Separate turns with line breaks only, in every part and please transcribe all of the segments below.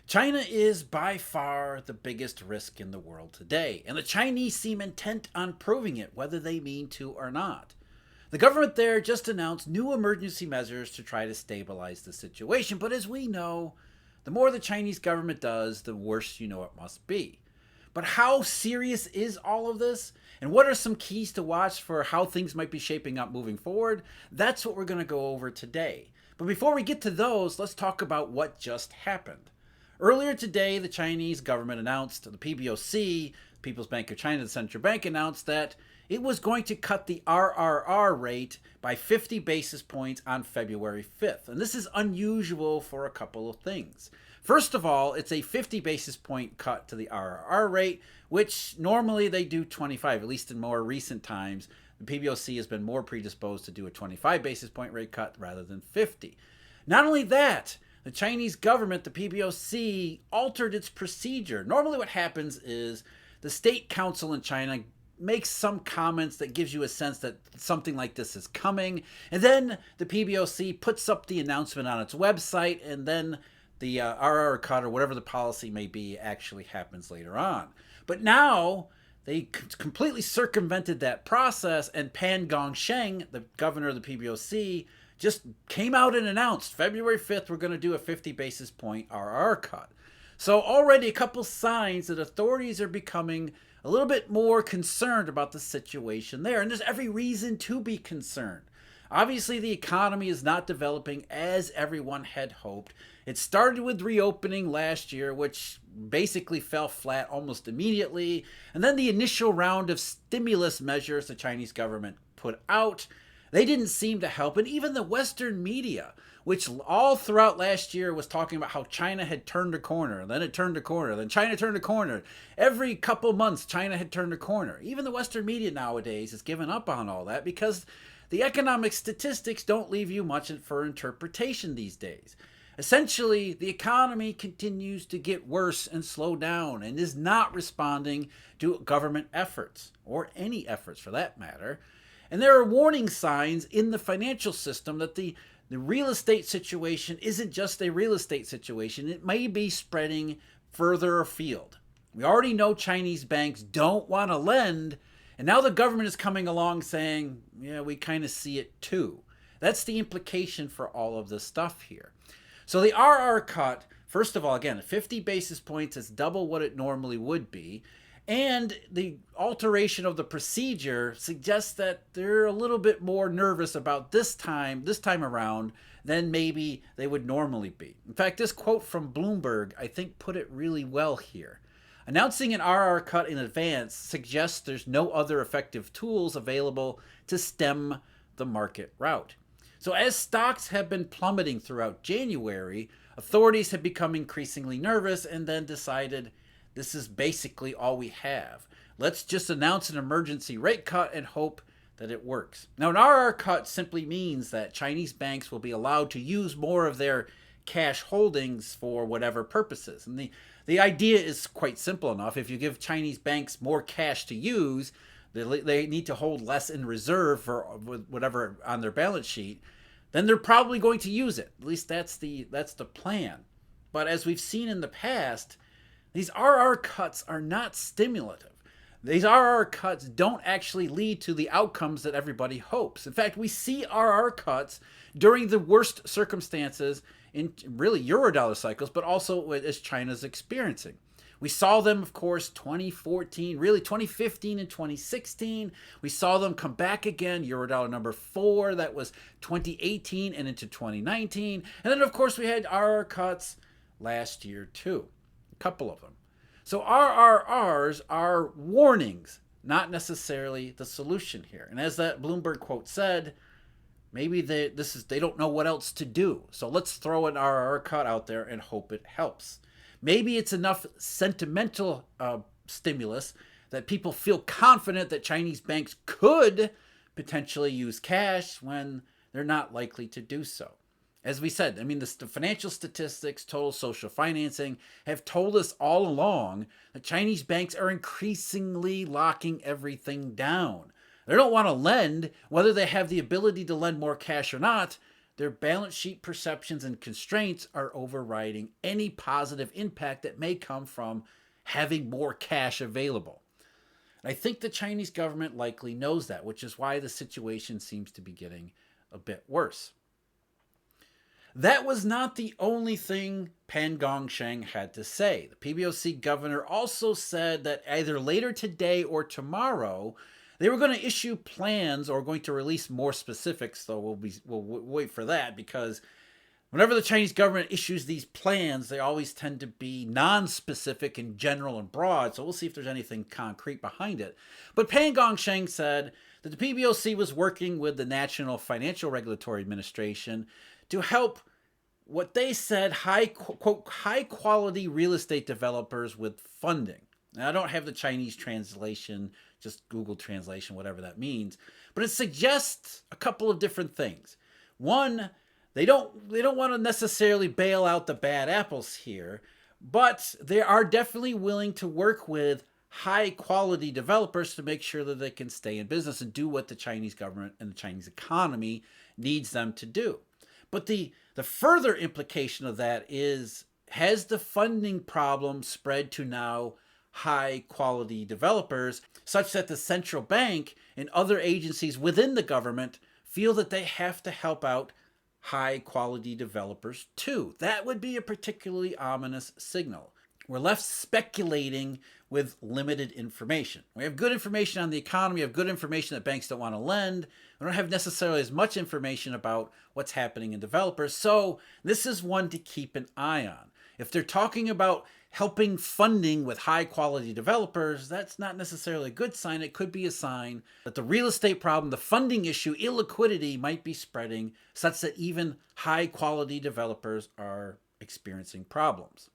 China is by far the biggest risk in the world today, and the Chinese seem intent on proving it, whether they mean to or not. The government there just announced new emergency measures to try to stabilize the situation, but as we know, the more the Chinese government does, the worse you know it must be. But how serious is all of this? And what are some keys to watch for how things might be shaping up moving forward? That's what we're going to go over today. But before we get to those, let's talk about what just happened. Earlier today, the Chinese government announced, the PBoC, People's Bank of China, the central bank, announced that it was going to cut the RRR rate by 50 basis points on February 5th. And this is unusual for a couple of things. First of all, it's a 50 basis point cut to the RRR rate, which normally they do 25, at least in more recent times. The PBoC has been more predisposed to do a 25 basis point rate cut rather than 50. Not only that, the Chinese government, the PBoC, altered its procedure. Normally what happens is the state council in China makes some comments that gives you a sense that something like this is coming. And then the PBoC puts up the announcement on its website, and then the RR cut or whatever the policy may be actually happens later on. But now they completely circumvented that process, and Pan Gongsheng, the governor of the PBoC, just came out and announced February 5th we're going to do a 50 basis point RR cut. So already a couple signs that authorities are becoming a little bit more concerned about the situation there. And there's every reason to be concerned. Obviously, the economy is not developing as everyone had hoped. It started with reopening last year, which basically fell flat almost immediately. And then the initial round of stimulus measures the Chinese government put out, they didn't seem to help. And even the Western media, which all throughout last year was talking about how China had turned a corner, and then it turned a corner, then China turned a corner. Every couple months, China had turned a corner. Even the Western media nowadays has given up on all that because the economic statistics don't leave you much for interpretation these days. Essentially, the economy continues to get worse and slow down and is not responding to government efforts, or any efforts for that matter. And there are warning signs in the financial system that the real estate situation isn't just a real estate situation. It may be spreading further afield. We already know Chinese banks don't want to lend, and now the government is coming along saying, yeah, we kind of see it too. That's the implication for all of this stuff here. So the RR cut, first of all, again, 50 basis points is double what it normally would be. And the alteration of the procedure suggests that they're a little bit more nervous about this time around than maybe they would normally be. In fact, this quote from Bloomberg, I think, put it really well here. Announcing an RR cut in advance suggests there's no other effective tools available to stem the market rout. So as stocks have been plummeting throughout January, authorities have become increasingly nervous and then decided, this is basically all we have. Let's just announce an emergency rate cut and hope that it works. Now, an RR cut simply means that Chinese banks will be allowed to use more of their cash holdings for whatever purposes. And the idea is quite simple enough. If you give Chinese banks more cash to use, they need to hold less in reserve for whatever on their balance sheet, then they're probably going to use it. At least that's the plan. But as we've seen in the past, these RR cuts are not stimulative. These RR cuts don't actually lead to the outcomes that everybody hopes. In fact, we see RR cuts during the worst circumstances in really Eurodollar cycles, but also as China's experiencing. We saw them, of course, 2014, really 2015 and 2016. We saw them come back again, Eurodollar number 4, that was 2018 and into 2019. And then, of course, we had RR cuts last year, too. A couple of them. So RRRs are warnings, not necessarily the solution here. And as that Bloomberg quote said, maybe they don't know what else to do. So let's throw an RR cut out there and hope it helps. Maybe it's enough sentimental stimulus that people feel confident that Chinese banks could potentially use cash when they're not likely to do so. As we said, I mean, the financial statistics, total social financing, have told us all along that Chinese banks are increasingly locking everything down. They don't want to lend, whether they have the ability to lend more cash or not. their balance sheet perceptions and constraints are overriding any positive impact that may come from having more cash available. And I think the Chinese government likely knows that, which is why the situation seems to be getting a bit worse. That was not the only thing Pan Gongsheng had to say. The PBoC governor also said that either later today or tomorrow, they were going to issue plans or going to release more specifics, though we'll wait for that, because whenever the Chinese government issues these plans, they always tend to be non-specific and general and broad, so we'll see if there's anything concrete behind it. But Pan Gongsheng said that the PBoC was working with the National Financial Regulatory Administration to help what they said quote, high quality real estate developers with funding. Now, I don't have the Chinese translation, just Google translation, whatever that means, but it suggests a couple of different things. One, they don't want to necessarily bail out the bad apples here, but they are definitely willing to work with high quality developers to make sure that they can stay in business and do what the Chinese government and the Chinese economy needs them to do. But the further implication of that is, has the funding problem spread to now high quality developers such that the central bank and other agencies within the government feel that they have to help out high quality developers too? That would be a particularly ominous signal. We're left speculating with limited information. We have good information on the economy, we have good information that banks don't want to lend. We don't have necessarily as much information about what's happening in developers. So this is one to keep an eye on. If they're talking about helping funding with high quality developers, that's not necessarily a good sign. It could be a sign that the real estate problem, the funding issue, illiquidity might be spreading such that even high quality developers are experiencing problems.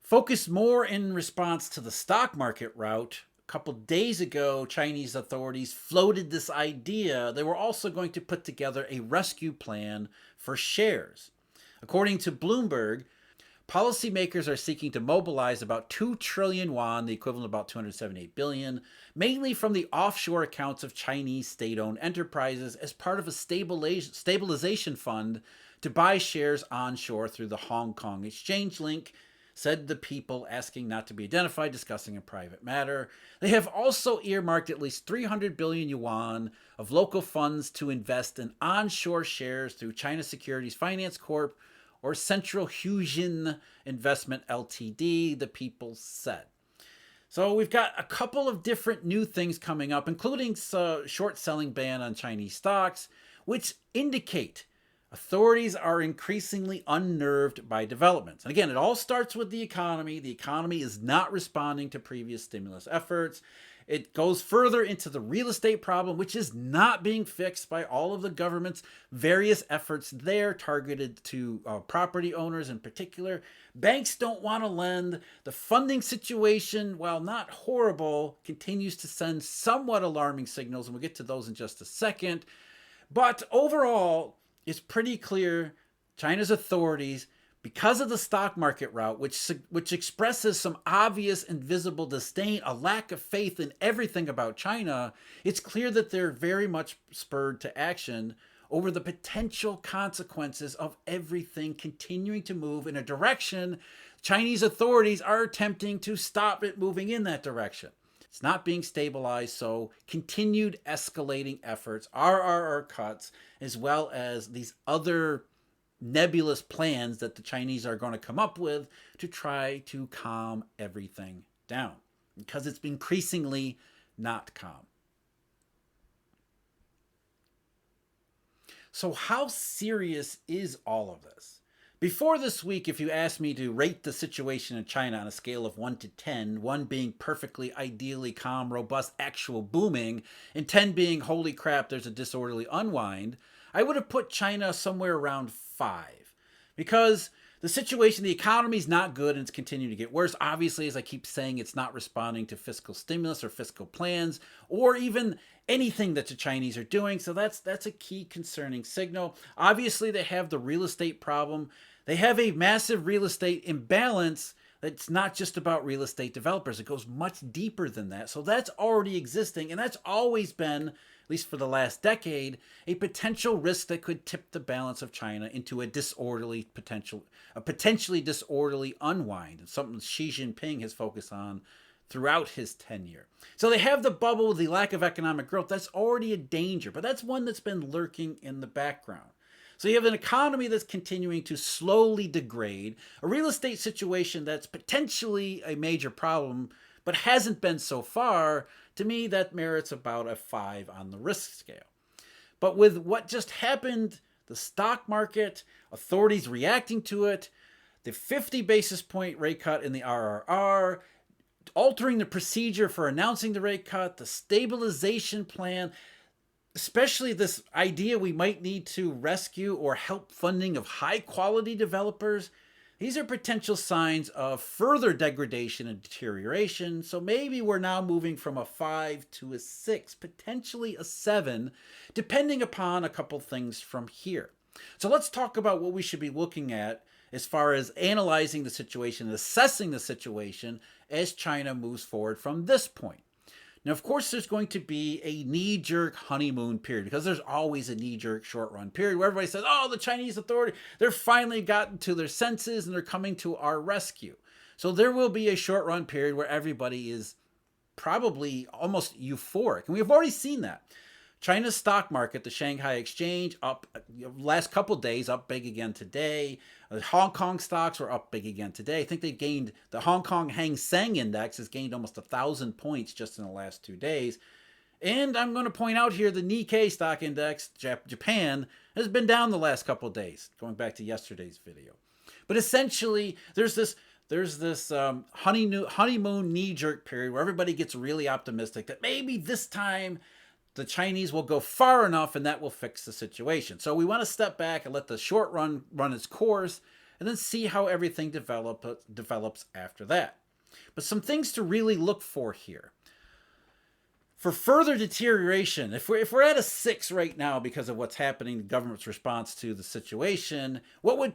Focused more in response to the stock market route, a couple days ago, Chinese authorities floated this idea they were also going to put together a rescue plan for shares. According to Bloomberg, policymakers are seeking to mobilize about 2 trillion yuan, the equivalent of about 278 billion, mainly from the offshore accounts of Chinese state-owned enterprises as part of a stabilization fund to buy shares onshore through the Hong Kong exchange link, said the people asking not to be identified, discussing a private matter. They have also earmarked at least 300 billion yuan of local funds to invest in onshore shares through China Securities Finance Corp or Central Huijin Investment Ltd, the people said. So we've got a couple of different new things coming up, including a short selling ban on Chinese stocks, which indicate authorities are increasingly unnerved by developments. And again, it all starts with the economy. The economy is not responding to previous stimulus efforts. It goes further into the real estate problem, which is not being fixed by all of the government's various efforts there targeted to property owners in particular. Banks don't want to lend. The funding situation, while not horrible, continues to send somewhat alarming signals, and we'll get to those in just a second. But overall, it's pretty clear China's authorities, because of the stock market route, which expresses some obvious and visible disdain, a lack of faith in everything about China, it's clear that they're very much spurred to action over the potential consequences of everything continuing to move in a direction Chinese authorities are attempting to stop it moving in that direction. It's not being stabilized, so continued escalating efforts, RRR cuts, as well as these other nebulous plans that the Chinese are going to come up with to try to calm everything down, because it's increasingly not calm. So how serious is all of this? Before this week, if you asked me to rate the situation in China on a scale of 1 to 10, 1 being perfectly, ideally calm, robust, actual booming, and 10 being holy crap, there's a disorderly unwind, I would have put China somewhere around 5. Because the situation, the economy is not good and it's continuing to get worse. Obviously, as I keep saying, it's not responding to fiscal stimulus or fiscal plans or even anything that the Chinese are doing. So that's a key concerning signal. Obviously, they have the real estate problem. They have a massive real estate imbalance that's not just about real estate developers. It goes much deeper than that. So that's already existing, and that's always been least for the last decade, a potential risk that could tip the balance of China into a potentially disorderly unwind, and something Xi Jinping has focused on throughout his tenure. So they have the bubble, the lack of economic growth. That's already a danger, but that's one that's been lurking in the background. So you have an economy that's continuing to slowly degrade, a real estate situation that's potentially a major problem, but hasn't been so far. To me, that merits about a 5 on the risk scale. But with what just happened, the stock market, authorities reacting to it, the 50 basis point rate cut in the RRR, altering the procedure for announcing the rate cut, the stabilization plan, especially this idea we might need to rescue or help funding of high quality developers, these are potential signs of further degradation and deterioration. So maybe we're now moving from a 5 to a 6, potentially a 7, depending upon a couple things from here. So let's talk about what we should be looking at as far as analyzing the situation and assessing the situation as China moves forward from this point. Now, of course, there's going to be a knee-jerk honeymoon period, because there's always a knee-jerk short-run period where everybody says, oh, the Chinese authority, they're finally gotten to their senses and they're coming to our rescue. So there will be a short-run period where everybody is probably almost euphoric. And we've already seen that. China's stock market, the Shanghai Exchange, up last couple of days, up big again today. The Hong Kong stocks were up big again today. I think they gained, the Hong Kong Hang Seng Index has gained almost 1,000 points just in the last 2 days. And I'm going to point out here the Nikkei stock index, Japan, has been down the last couple of days, going back to yesterday's video. But essentially, there's this honeymoon knee-jerk period where everybody gets really optimistic that maybe this time the Chinese will go far enough and that will fix the situation. So we want to step back and let the short run its course and then see how everything develops after that. But some things to really look for here. For further deterioration, if we're at a 6 right now because of what's happening, the government's response to the situation, what would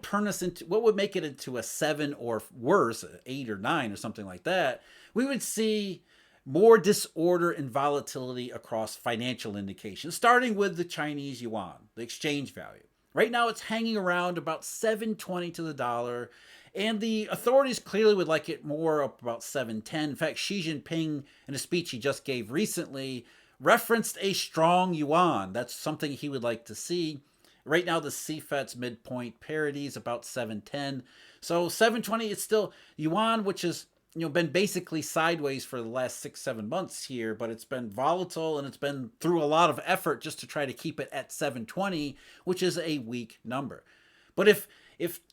make it into a 7 or worse, 8 or 9 or something like that? We would see more disorder and volatility across financial indications, starting with the Chinese yuan, the exchange value. Right now it's hanging around about 7.20 to the dollar, and the authorities clearly would like it more up about 7.10. In fact, Xi Jinping, in a speech he just gave recently, referenced a strong yuan. That's something he would like to see. Right now the CFET's midpoint parity is about 7.10. So 7.20 is still yuan, which is been basically sideways for the last 6-7 months here, but it's been volatile and it's been through a lot of effort just to try to keep it at 7.20, which is a weak number. But if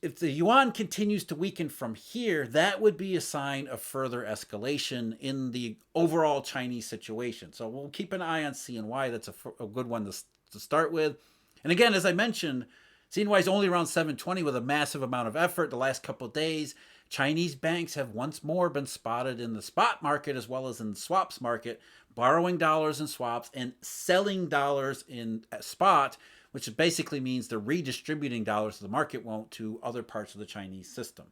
the yuan continues to weaken from here, that would be a sign of further escalation in the overall Chinese situation. So we'll keep an eye on CNY. That's a good one to start with. And again, as I mentioned, CNY is only around 7.20 with a massive amount of effort the last couple of days. Chinese banks have once more been spotted in the spot market as well as in the swaps market, borrowing dollars in swaps and selling dollars in spot, which basically means they're redistributing dollars the market won't to other parts of the Chinese system.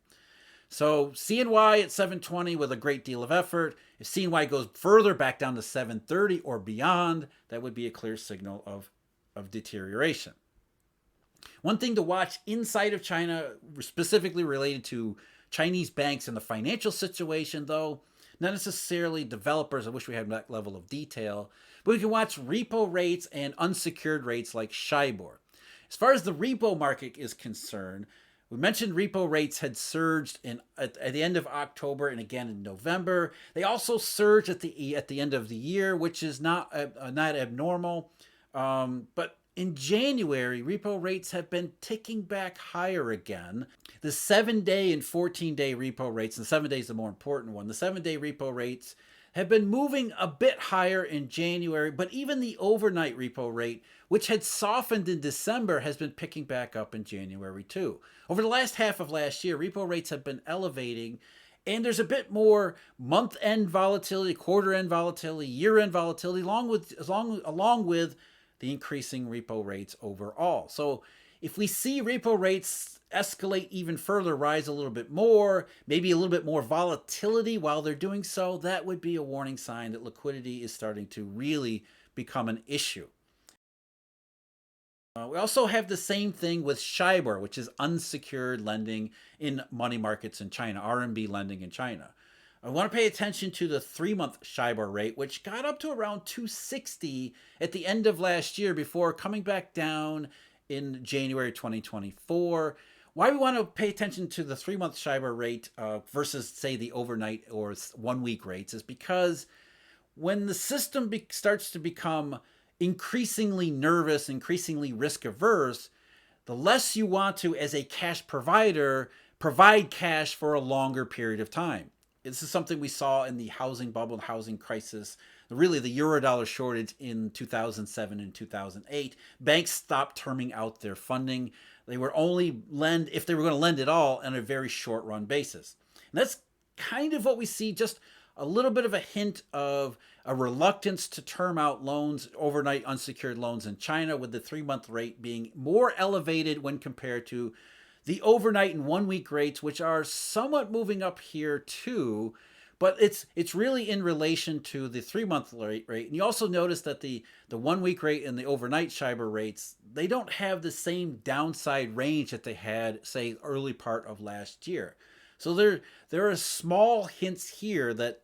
So CNY at 7.20 with a great deal of effort. If CNY goes further back down to 7.30 or beyond, that would be a clear signal of deterioration. One thing to watch inside of China, specifically related to Chinese banks and the financial situation, though, not necessarily developers. I wish we had that level of detail. But we can watch repo rates and unsecured rates like SHIBOR. As far as the repo market is concerned, we mentioned repo rates had surged at the end of October and again in November. They also surged at the end of the year, which is not abnormal. But in January, repo rates have been ticking back higher again. The 7-day and 14-day repo rates, and 7 days is the more important one, the 7-day repo rates have been moving a bit higher in January, but even the overnight repo rate, which had softened in December, has been picking back up in January too. Over the last half of last year, repo rates have been elevating, and there's a bit more month-end volatility, quarter-end volatility, year-end volatility, along with the increasing repo rates overall. So if we see repo rates escalate even further, rise a little bit more, maybe a little bit more volatility while they're doing so, that would be a warning sign that liquidity is starting to really become an issue. We also have the same thing with Shibor, which is unsecured lending in money markets in China, RMB lending in China. I want to pay attention to the 3-month Shibor rate, which got up to around 260 at the end of last year before coming back down in January 2024. Why we want to pay attention to the 3-month Shibor rate versus, say, the overnight or 1-week rates is because when the system starts to become increasingly nervous, increasingly risk averse, the less you want to, as a cash provider, provide cash for a longer period of time. This is something we saw in the housing bubble, the housing crisis, really the Eurodollar shortage in 2007 and 2008. Banks stopped terming out their funding. They were only lend, if they were going to lend at all, on a very short run basis. And that's kind of what we see, just a little bit of a hint of a reluctance to term out loans, overnight unsecured loans in China, with the 3-month rate being more elevated when compared to the overnight and 1-week rates, which are somewhat moving up here too. But it's really in relation to the 3-month rate. And you also notice that the 1-week rate and the overnight Shibor rates, they don't have the same downside range that they had, say, early part of last year. So there are small hints here that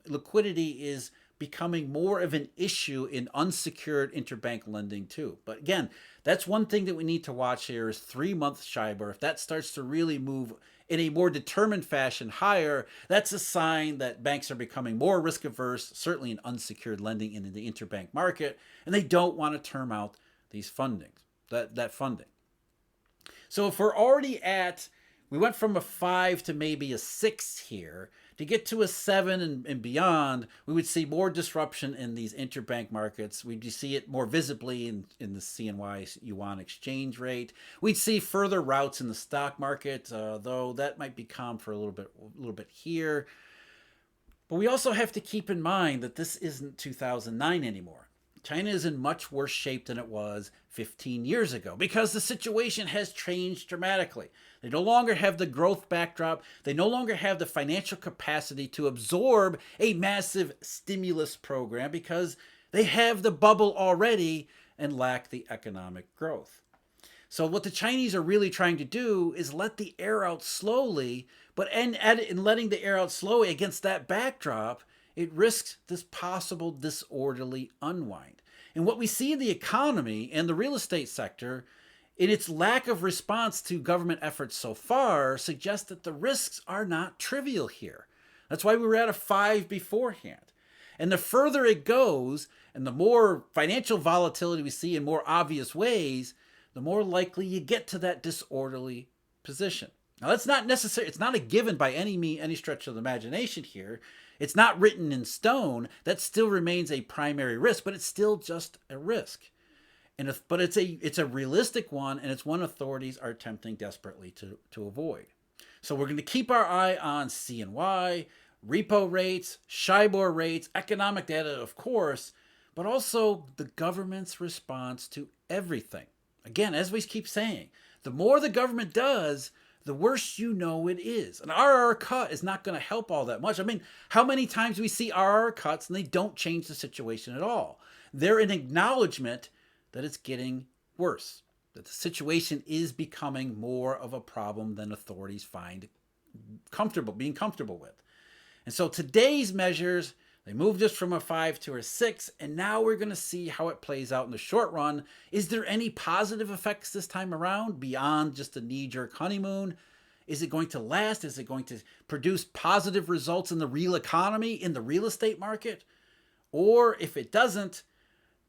liquidity is becoming more of an issue in unsecured interbank lending too. But again, that's one thing that we need to watch here is 3-month Shibor. If that starts to really move in a more determined fashion higher, that's a sign that banks are becoming more risk averse, certainly in unsecured lending in the interbank market, and they don't want to term out these fundings, that funding. So if we're already we went from a 5 to maybe a 6 here. To get to a 7 and beyond, we would see more disruption in these interbank markets. We'd see it more visibly in the CNY Yuan exchange rate. We'd see further routes in the stock market, though that might be calm for a little bit here. But we also have to keep in mind that this isn't 2009 anymore. China is in much worse shape than it was 15 years ago because the situation has changed dramatically. They no longer have the growth backdrop. They no longer have the financial capacity to absorb a massive stimulus program because they have the bubble already and lack the economic growth. So what the Chinese are really trying to do is let the air out slowly, but in letting the air out slowly against that backdrop, it risks this possible disorderly unwind. And what we see in the economy and the real estate sector, in its lack of response to government efforts so far, suggests that the risks are not trivial here. That's why we were at a 5 beforehand. And the further it goes, and the more financial volatility we see in more obvious ways, the more likely you get to that disorderly position. Now, that's not necessary. It's not a given by any stretch of the imagination here. It's not written in stone. That still remains a primary risk, but it's still just a risk. But it's a realistic one, and it's one authorities are attempting desperately to avoid. So we're going to keep our eye on CNY, repo rates, Shibor rates, economic data, of course, but also the government's response to everything. Again, as we keep saying, the more the government does, the worse you know it is. An RR cut is not going to help all that much. I mean, how many times we see RR cuts and they don't change the situation at all? They're an acknowledgement that it's getting worse, that the situation is becoming more of a problem than authorities find being comfortable with. And so today's measures, they moved us from a 5 to a 6, and now we're going to see how it plays out in the short run. Is there any positive effects this time around beyond just a knee-jerk honeymoon? Is it going to last? Is it going to produce positive results in the real economy, in the real estate market? Or if it doesn't,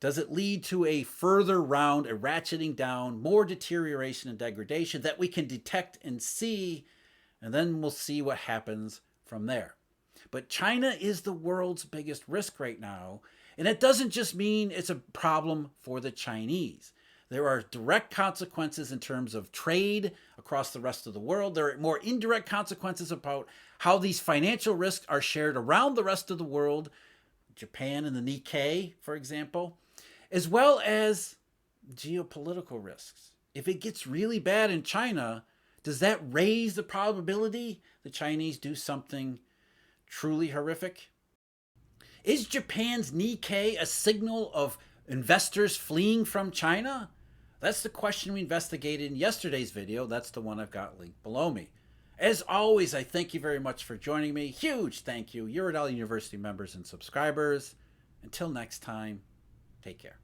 does it lead to a further round, a ratcheting down, more deterioration and degradation that we can detect and see, and then we'll see what happens from there. But China is the world's biggest risk right now, and it doesn't just mean it's a problem for the Chinese. There are direct consequences in terms of trade across the rest of the world. There are more indirect consequences about how these financial risks are shared around the rest of the world, Japan and the Nikkei, for example, as well as geopolitical risks. If it gets really bad in China, does that raise the probability the Chinese do something truly horrific? Is Japan's Nikkei a signal of investors fleeing from China? That's the question we investigated in yesterday's video. That's the one I've got linked below me. As always, I thank you very much for joining me. Huge thank you, Eurodollar University members and subscribers. Until next time, take care.